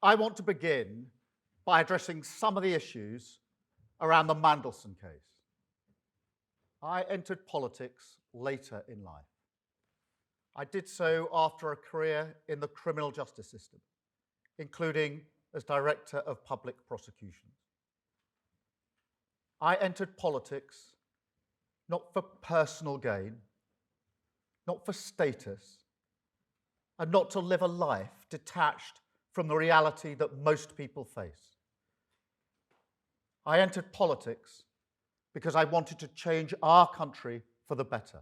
I want to begin by addressing some of the issues around the Mandelson case. I entered politics later in life. I did so after a career in the criminal justice system, including as Director of Public Prosecutions. I entered politics not for personal gain, not for status, and not to live a life detached from the reality that most people face. I entered politics because I wanted to change our country for the better,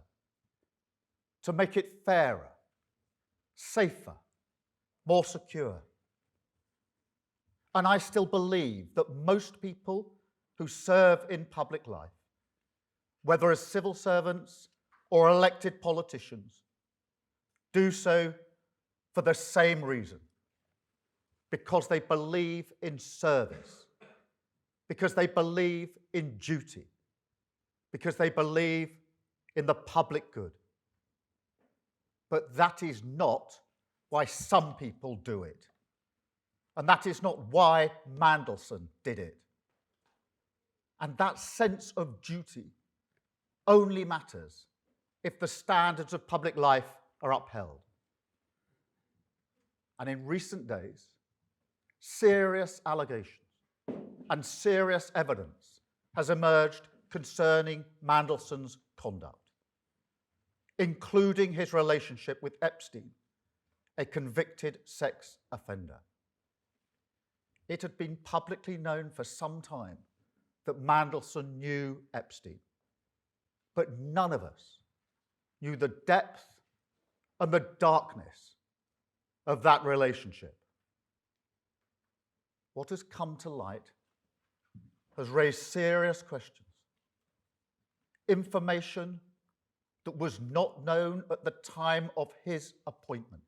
to make it fairer, safer, more secure. And I still believe that most people who serve in public life, whether as civil servants or elected politicians, do so for the same reason, because they believe in service, because they believe in duty, because they believe in the public good. But that is not why some people do it. And that is not why Mandelson did it. And that sense of duty only matters if the standards of public life are upheld. And in recent days, serious allegations and serious evidence has emerged concerning Mandelson's conduct, including his relationship with Epstein, a convicted sex offender. It had been publicly known for some time that Mandelson knew Epstein, but none of us knew the depth and the darkness of that relationship. What has come to light has raised serious questions. Information that was not known at the time of his appointment.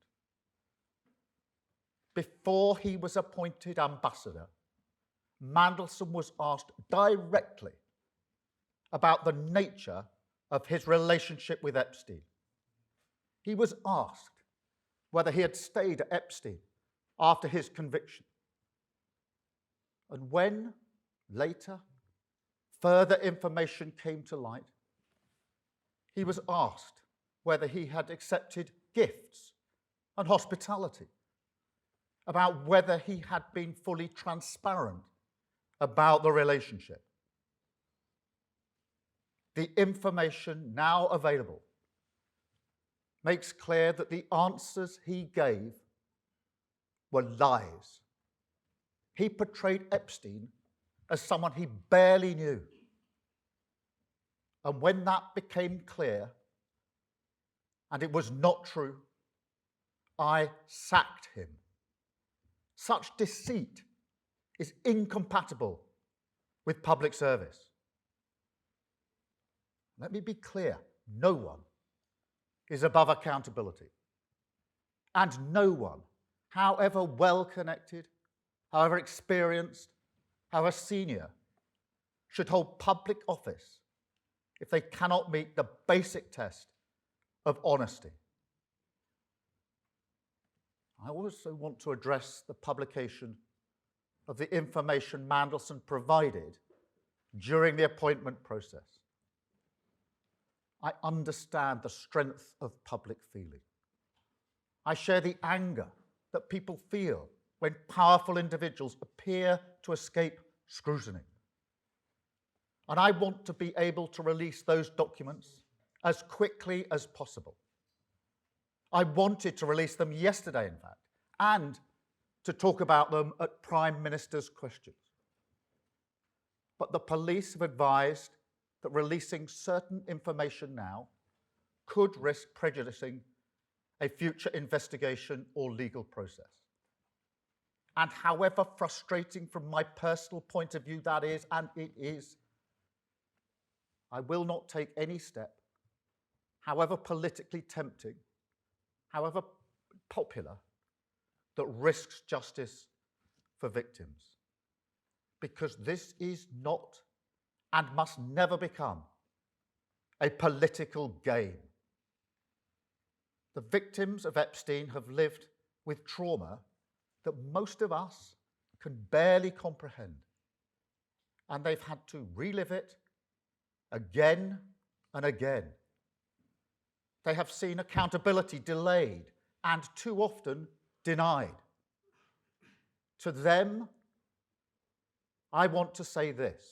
Before he was appointed ambassador, Mandelson was asked directly about the nature of his relationship with Epstein. He was asked whether he had stayed at Epstein after his conviction. And when, later, further information came to light, he was asked whether he had accepted gifts and hospitality, about whether he had been fully transparent about the relationship. The information now available makes clear that the answers he gave were lies. He portrayed Epstein as someone he barely knew. And when that became clear, and it was not true, I sacked him. Such deceit is incompatible with public service. Let me be clear, no one is above accountability. And no one, however well-connected, however experienced, however senior, should hold public office if they cannot meet the basic test of honesty. I also want to address the publication of the information Mandelson provided during the appointment process. I understand the strength of public feeling. I share the anger that people feel when powerful individuals appear to escape scrutiny. And I want to be able to release those documents as quickly as possible. I wanted to release them yesterday, in fact, and to talk about them at Prime Minister's questions. But the police have advised that releasing certain information now could risk prejudicing a future investigation or legal process. And however frustrating from my personal point of view that is, and it is, I will not take any step, however politically tempting, however popular, that risks justice for victims. Because this is not and must never become a political game. The victims of Epstein have lived with trauma that most of us can barely comprehend. And they've had to relive it again and again. They have seen accountability delayed and too often denied. To them, I want to say this: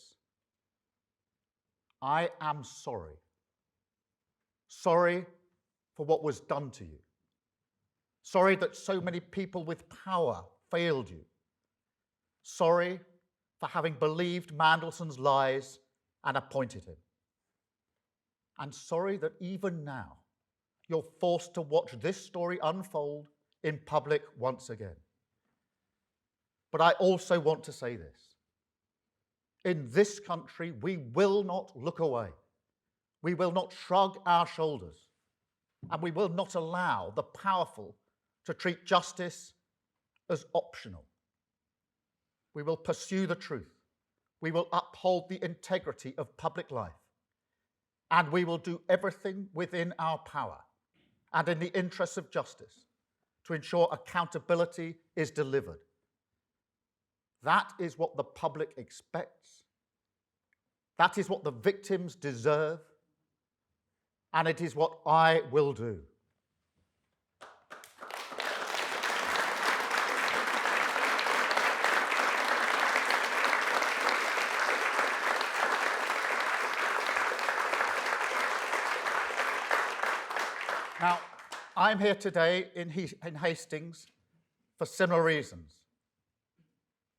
I am sorry. Sorry for what was done to you. Sorry that so many people with power failed you. Sorry for having believed Mandelson's lies and appointed him. And sorry that even now you're forced to watch this story unfold in public once again. But I also want to say this: in this country, we will not look away. We will not shrug our shoulders, and we will not allow the powerful to treat justice as optional. We will pursue the truth. We will uphold the integrity of public life, and we will do everything within our power and in the interests of justice to ensure accountability is delivered. That is what the public expects. That is what the victims deserve, and it is what I will do. Now, I'm here today in Hastings for similar reasons,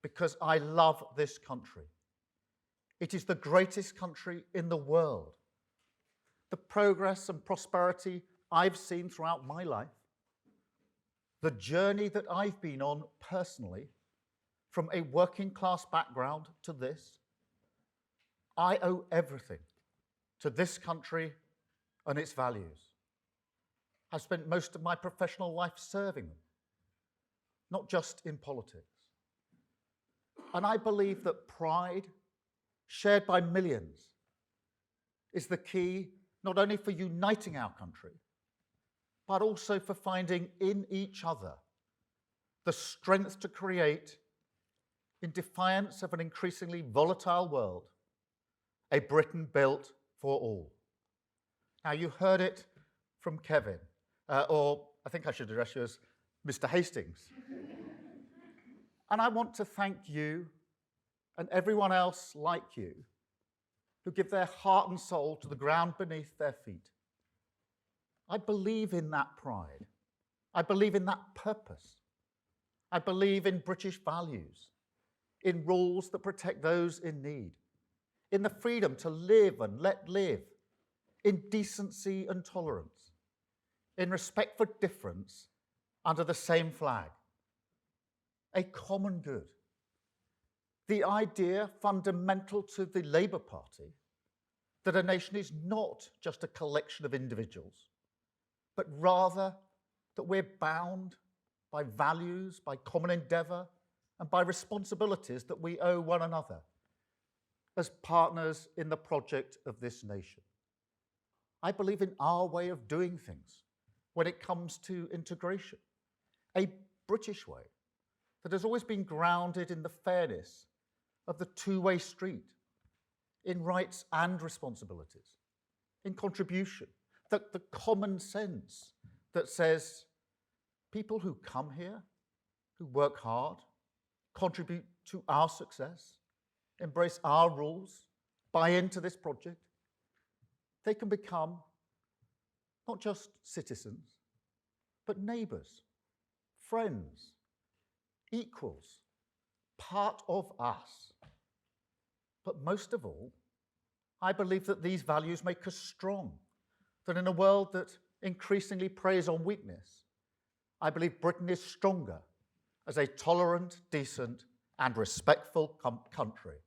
because I love this country. It is the greatest country in the world. The progress and prosperity I've seen throughout my life, the journey that I've been on personally, from a working class background to this, I owe everything to this country and its values. I've spent most of my professional life serving them, not just in politics. And I believe that pride, shared by millions, is the key not only for uniting our country, but also for finding in each other the strength to create, in defiance of an increasingly volatile world, a Britain built for all. Now, you heard it from Kevin, or I think I should address you as Mr. Hastings. And I want to thank you and everyone else like you who give their heart and soul to the ground beneath their feet. I believe in that pride. I believe in that purpose. I believe in British values, in rules that protect those in need, in the freedom to live and let live, in decency and tolerance, in respect for difference under the same flag, a common good. The idea fundamental to the Labour Party that a nation is not just a collection of individuals, but rather that we're bound by values, by common endeavour, and by responsibilities that we owe one another as partners in the project of this nation. I believe in our way of doing things when it comes to integration, a British way that has always been grounded in the fairness of the two-way street, in rights and responsibilities, in contribution, the common sense that says people who come here, who work hard, contribute to our success, embrace our rules, buy into this project, they can become not just citizens, but neighbours, friends, equals, part of us. But most of all, I believe that these values make us strong, that in a world that increasingly preys on weakness, I believe Britain is stronger as a tolerant, decent, and respectful country.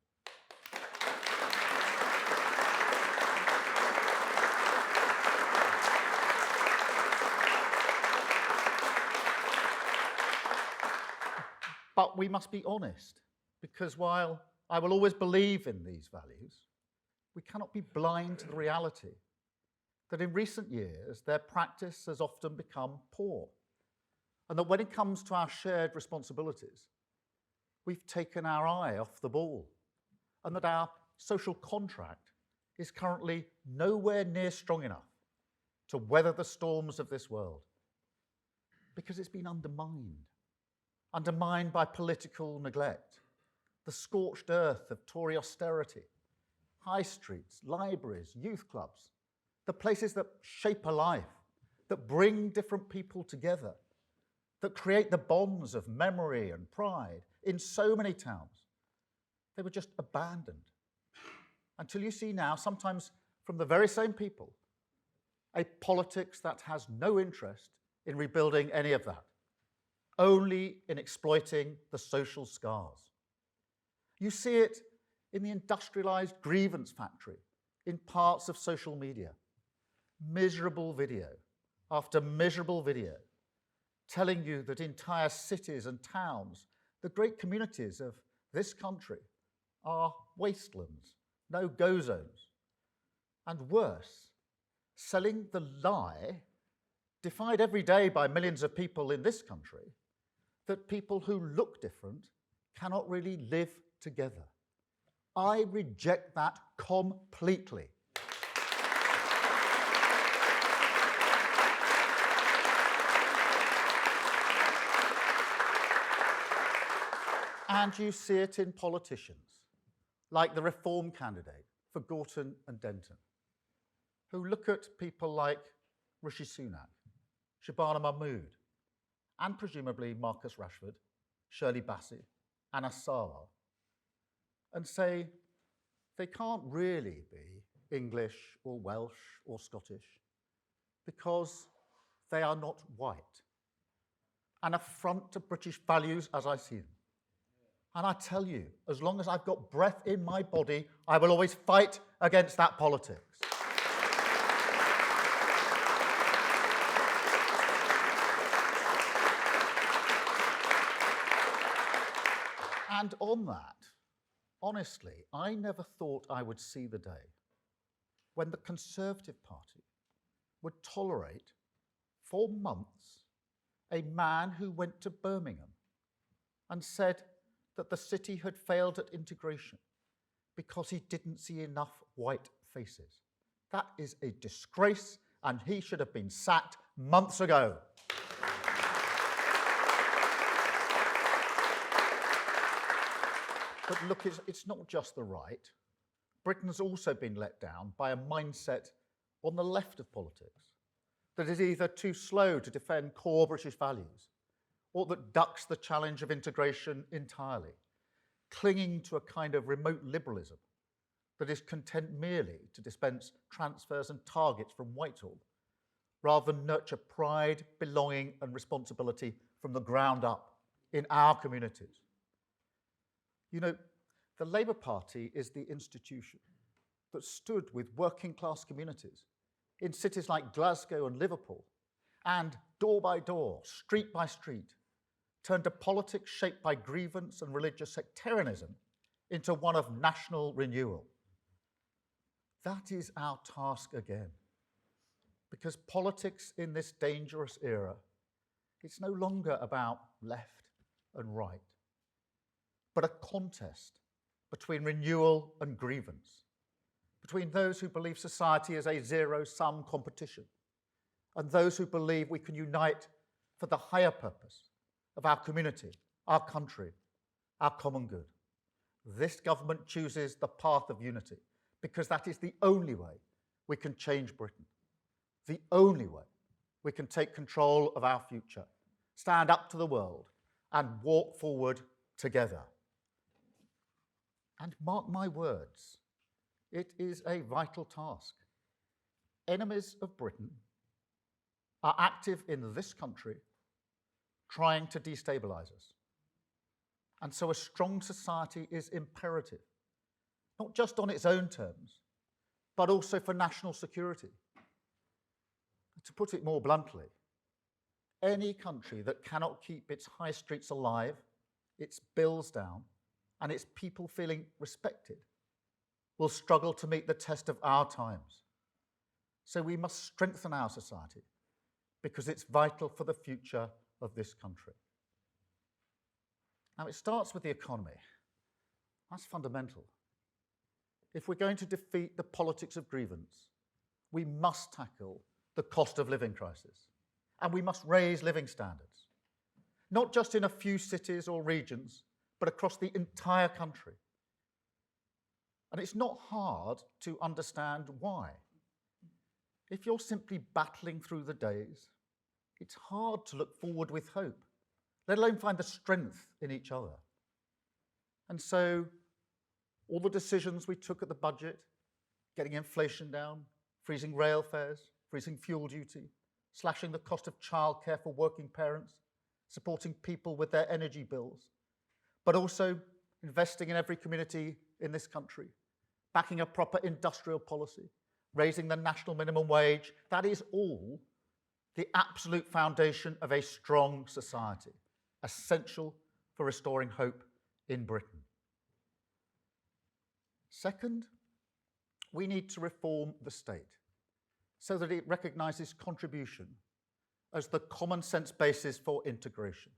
But we must be honest, because while I will always believe in these values, we cannot be blind to the reality that in recent years their practice has often become poor. and that when it comes to our shared responsibilities, we've taken our eye off the ball, and that our social contract is currently nowhere near strong enough to weather the storms of this world, because it's been undermined by political neglect, the scorched earth of Tory austerity, high streets, libraries, youth clubs, the places that shape a life, that bring different people together, that create the bonds of memory and pride in so many towns. They were just abandoned. Until you see now, sometimes from the very same people, a politics that has no interest in rebuilding any of that, only in exploiting the social scars. You see it in the industrialized grievance factory, in parts of social media. Miserable video after miserable video, telling you that entire cities and towns, the great communities of this country, are wastelands, no-go zones. And worse, selling the lie, defied every day by millions of people in this country, that people who look different cannot really live together. I reject that completely. And you see it in politicians, like the Reform candidate for Gorton and Denton, who look at people like Rishi Sunak, Shabana Mahmood, and presumably Marcus Rashford, Shirley Bassey, Anna Sala, and say they can't really be English or Welsh or Scottish because they are not white. An affront to British values as I see them. And I tell you, as long as I've got breath in my body, I will always fight against that politics. And on that, honestly, I never thought I would see the day when the Conservative Party would tolerate, for months, a man who went to Birmingham and said that the city had failed at integration because he didn't see enough white faces. That is a disgrace, and he should have been sacked months ago. But look, it's not just the right. Britain's also been let down by a mindset on the left of politics that is either too slow to defend core British values or that ducks the challenge of integration entirely, clinging to a kind of remote liberalism that is content merely to dispense transfers and targets from Whitehall, rather than nurture pride, belonging and responsibility from the ground up in our communities. You know, the Labour Party is the institution that stood with working class communities in cities like Glasgow and Liverpool, and door by door, street by street, turned a politics shaped by grievance and religious sectarianism into one of national renewal. That is our task again, because politics in this dangerous era, it's no longer about left and right, but a contest between renewal and grievance, between those who believe society is a zero-sum competition and those who believe we can unite for the higher purpose of our community, our country, our common good. This government chooses the path of unity because that is the only way we can change Britain, the only way we can take control of our future, stand up to the world and walk forward together. And mark my words, it is a vital task. Enemies of Britain are active in this country trying to destabilise us. And so a strong society is imperative, not just on its own terms, but also for national security. To put it more bluntly, any country that cannot keep its high streets alive, its bills down, and its people feeling respected will struggle to meet the test of our times. So we must strengthen our society because it's vital for the future of this country. Now, it starts with the economy. That's fundamental. If we're going to defeat the politics of grievance, we must tackle the cost of living crisis, and we must raise living standards, not just in a few cities or regions, but across the entire country. And it's not hard to understand why. If you're simply battling through the days, it's hard to look forward with hope, let alone find the strength in each other. And so all the decisions we took at the budget, getting inflation down, freezing rail fares, freezing fuel duty, slashing the cost of childcare for working parents, supporting people with their energy bills, but also investing in every community in this country, backing a proper industrial policy, raising the national minimum wage, that is all the absolute foundation of a strong society, essential for restoring hope in Britain. Second, we need to reform the state so that it recognises contribution as the common sense basis for integration,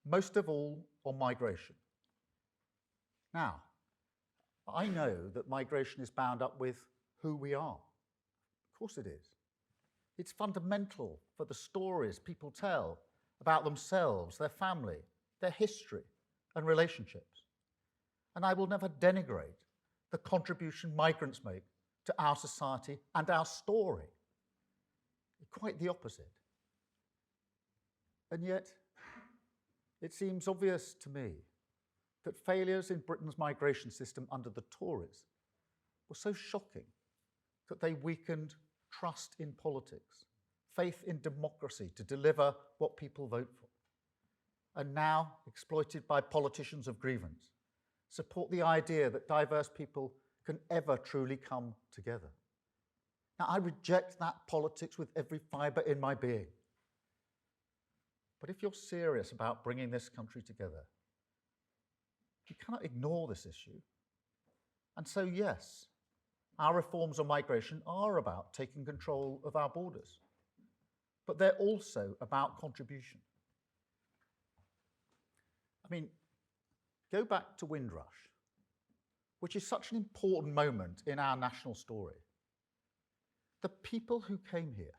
most of all on migration. Now, I know that migration is bound up with who we are. Of course it is. It's fundamental for the stories people tell about themselves, their family, their history and relationships. And I will never denigrate the contribution migrants make to our society and our story. Quite the opposite. And yet, it seems obvious to me that failures in Britain's migration system under the Tories were so shocking that they weakened trust in politics, faith in democracy to deliver what people vote for, and now, exploited by politicians of grievance, support the idea that diverse people can ever truly come together. Now, I reject that politics with every fibre in my being. But if you're serious about bringing this country together, you cannot ignore this issue. And so, yes, our reforms on migration are about taking control of our borders, but they're also about contribution. I mean, go back to Windrush, which is such an important moment in our national story. The people who came here,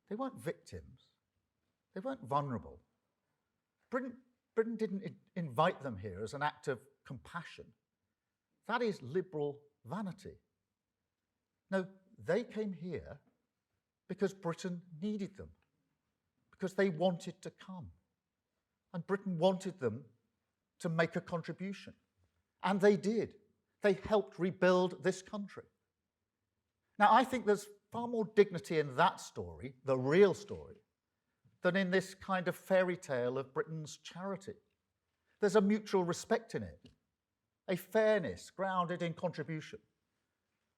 they weren't victims. They weren't vulnerable. Britain didn't invite them here as an act of compassion. That is liberal vanity. No, they came here because Britain needed them, because they wanted to come. And Britain wanted them to make a contribution. And they did. They helped rebuild this country. Now, I think there's far more dignity in that story, the real story, than in this kind of fairy tale of Britain's charity. There's a mutual respect in it, a fairness grounded in contribution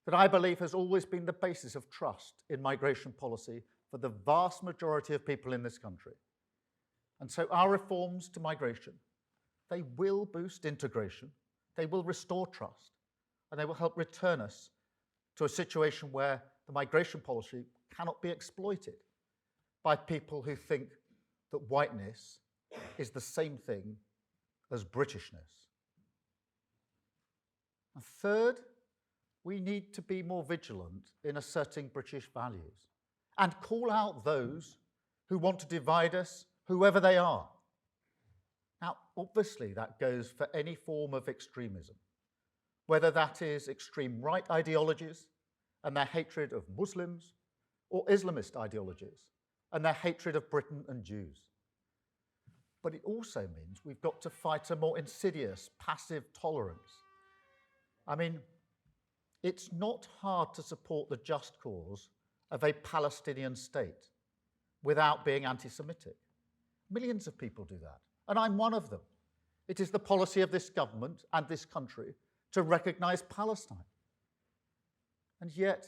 that I believe has always been the basis of trust in migration policy for the vast majority of people in this country. And so our reforms to migration, they will boost integration, they will restore trust, and they will help return us to a situation where the migration policy cannot be exploited by people who think that whiteness is the same thing as Britishness. And third, we need to be more vigilant in asserting British values and call out those who want to divide us, whoever they are. Now, obviously, that goes for any form of extremism, whether that is extreme right ideologies and their hatred of Muslims, or Islamist ideologies and their hatred of Britain and Jews. But it also means we've got to fight a more insidious, passive tolerance. I mean, it's not hard to support the just cause of a Palestinian state without being anti-Semitic. Millions of people do that, and I'm one of them. It is the policy of this government and this country to recognise Palestine. And yet,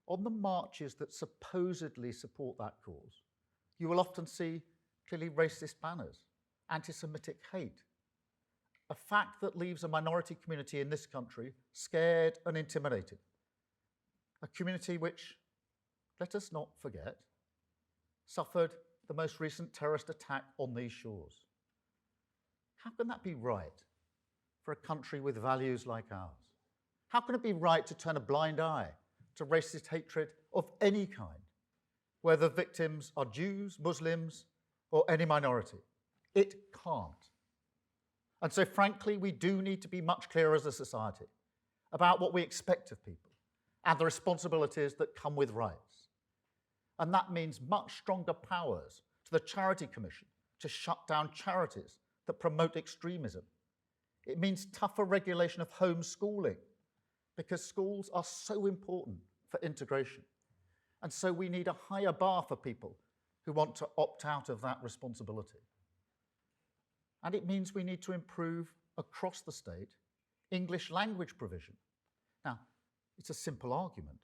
on the marches that supposedly support that cause, you will often see clearly racist banners, anti-Semitic hate, a fact that leaves a minority community in this country scared and intimidated. A community which, let us not forget, suffered the most recent terrorist attack on these shores. How can that be right for a country with values like ours? How can it be right to turn a blind eye to racist hatred of any kind, whether victims are Jews, Muslims, or any minority? It can't. And so, frankly, we do need to be much clearer as a society about what we expect of people and the responsibilities that come with rights. And that means much stronger powers to the Charity Commission to shut down charities that promote extremism. It means tougher regulation of homeschooling, because schools are so important for integration. And so we need a higher bar for people who want to opt out of that responsibility. And it means we need to improve across the state English language provision. Now, it's a simple argument.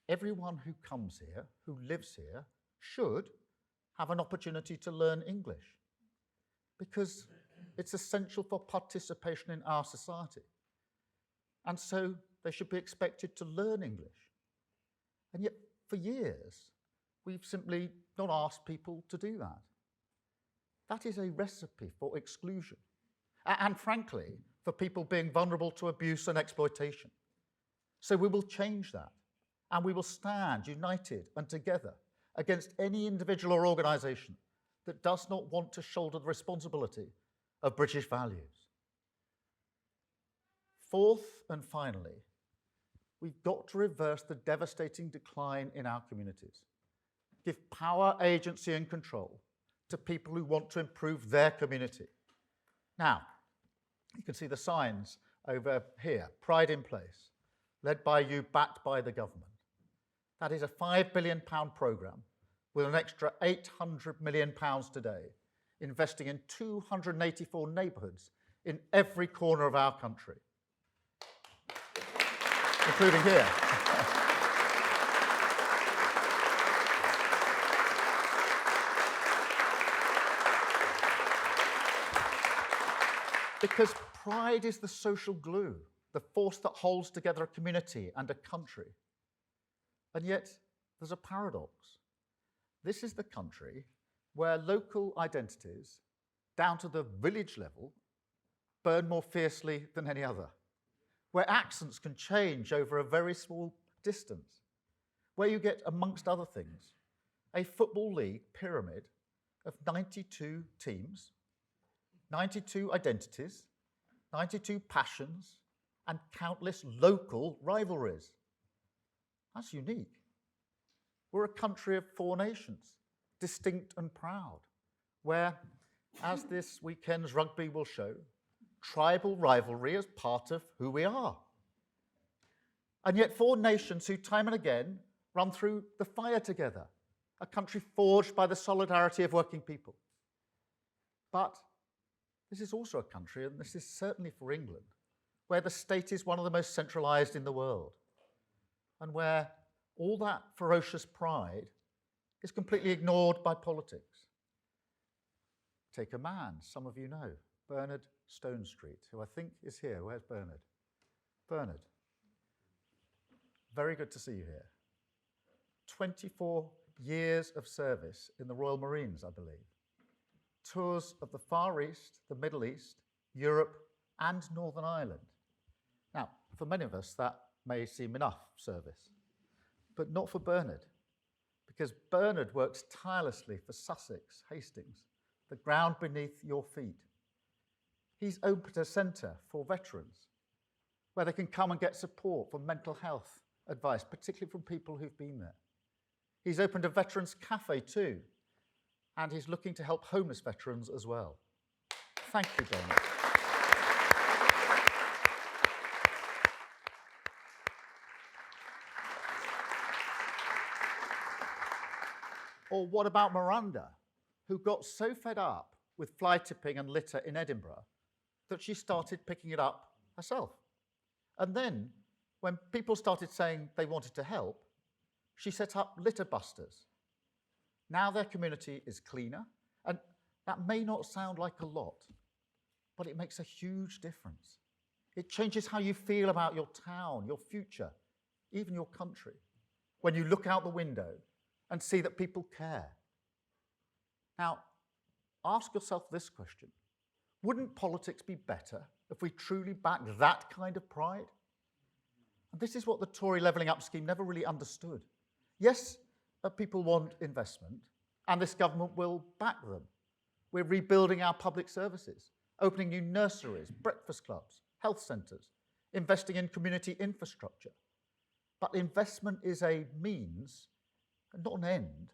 Everyone who comes here, who lives here, should have an opportunity to learn English, because it's essential for participation in our society. And so they should be expected to learn English. And yet, for years, we've simply not asked people to do that. That is a recipe for exclusion, and frankly, for people being vulnerable to abuse and exploitation. So we will change that, and we will stand united and together against any individual or organisation that does not want to shoulder the responsibility of British values. Fourth and finally, we've got to reverse the devastating decline in our communities. Give power, agency and control to people who want to improve their community. Now, you can see the signs over here, Pride in Place, led by you, backed by the government. That is a £5 billion programme with an extra £800 million today, investing in 284 neighbourhoods in every corner of our country, including here. Because pride is the social glue, the force that holds together a community and a country. And yet, there's a paradox. This is the country where local identities, down to the village level, burn more fiercely than any other, where accents can change over a very small distance, where you get, amongst other things, a football league pyramid of 92 teams, 92 identities, 92 passions, and countless local rivalries. That's unique. We're a country of 4 nations, distinct and proud, where, as this weekend's rugby will show, tribal rivalry is part of who we are. And yet 4 nations who time and again run through the fire together, a country forged by the solidarity of working people. But this is also a country, and this is certainly for England, where the state is one of the most centralised in the world, and where all that ferocious pride is completely ignored by politics. Take a man some of you know, Bernard Stonestreet, who I think is here. Where's Bernard? Bernard, very good to see you here. 24 years of service in the Royal Marines, I believe. Tours of the Far East, the Middle East, Europe, and Northern Ireland. Now, for many of us, that may seem enough service, but not for Bernard, because Bernard works tirelessly for Sussex, Hastings, the ground beneath your feet. He's opened a centre for veterans where they can come and get support for mental health advice, particularly from people who've been there. He's opened a veterans cafe too, and he's looking to help homeless veterans as well. Thank you, Bernard. Or what about Miranda, who got so fed up with fly tipping and litter in Edinburgh that she started picking it up herself? And then, when people started saying they wanted to help, she set up litter busters. Now their community is cleaner, and that may not sound like a lot, but it makes a huge difference. It changes how you feel about your town, your future, even your country, when you look out the window and see that people care. Now, ask yourself this question. Wouldn't politics be better if we truly backed that kind of pride? And this is what the Tory levelling up scheme never really understood. Yes, people want investment, and this government will back them. We're rebuilding our public services, opening new nurseries, breakfast clubs, health centres, investing in community infrastructure. But investment is a means and not an end.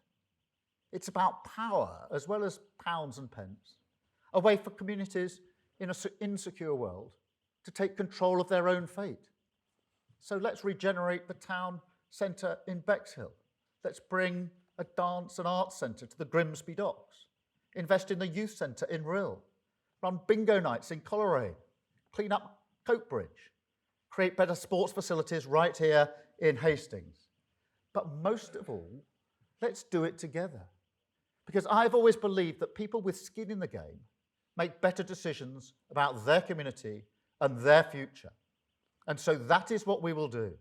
It's about power as well as pounds and pence, a way for communities in an insecure world to take control of their own fate. So let's regenerate the town centre in Bexhill. Let's bring a dance and arts centre to the Grimsby Docks. Invest in the youth centre in Rhyl. Run bingo nights in Coleraine. Clean up Coatbridge. Create better sports facilities right here in Hastings. But most of all, let's do it together. Because I've always believed that people with skin in the game make better decisions about their community and their future. And so that is what we will do.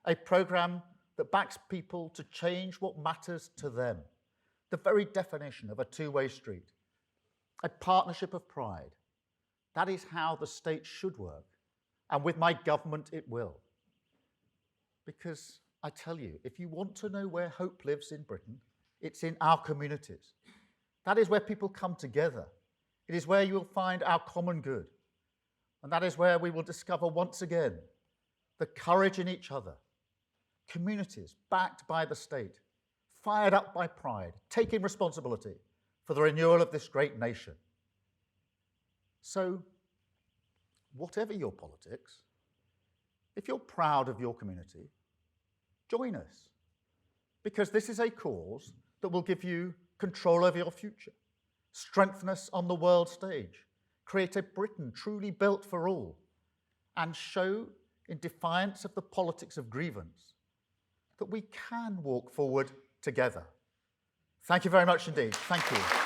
A programme that backs people to change what matters to them. The very definition of a two-way street. A partnership of pride. That is how the state should work. And with my government, it will. Because I tell you, if you want to know where hope lives in Britain, it's in our communities. That is where people come together. It is where you will find our common good. And that is where we will discover once again the courage in each other. Communities backed by the state, fired up by pride, taking responsibility for the renewal of this great nation. So, whatever your politics, if you're proud of your community, join us. Because this is a cause that will give you control over your future, strengthen us on the world stage, create a Britain truly built for all, and show, in defiance of the politics of grievance, that we can walk forward together. Thank you very much indeed. Thank you.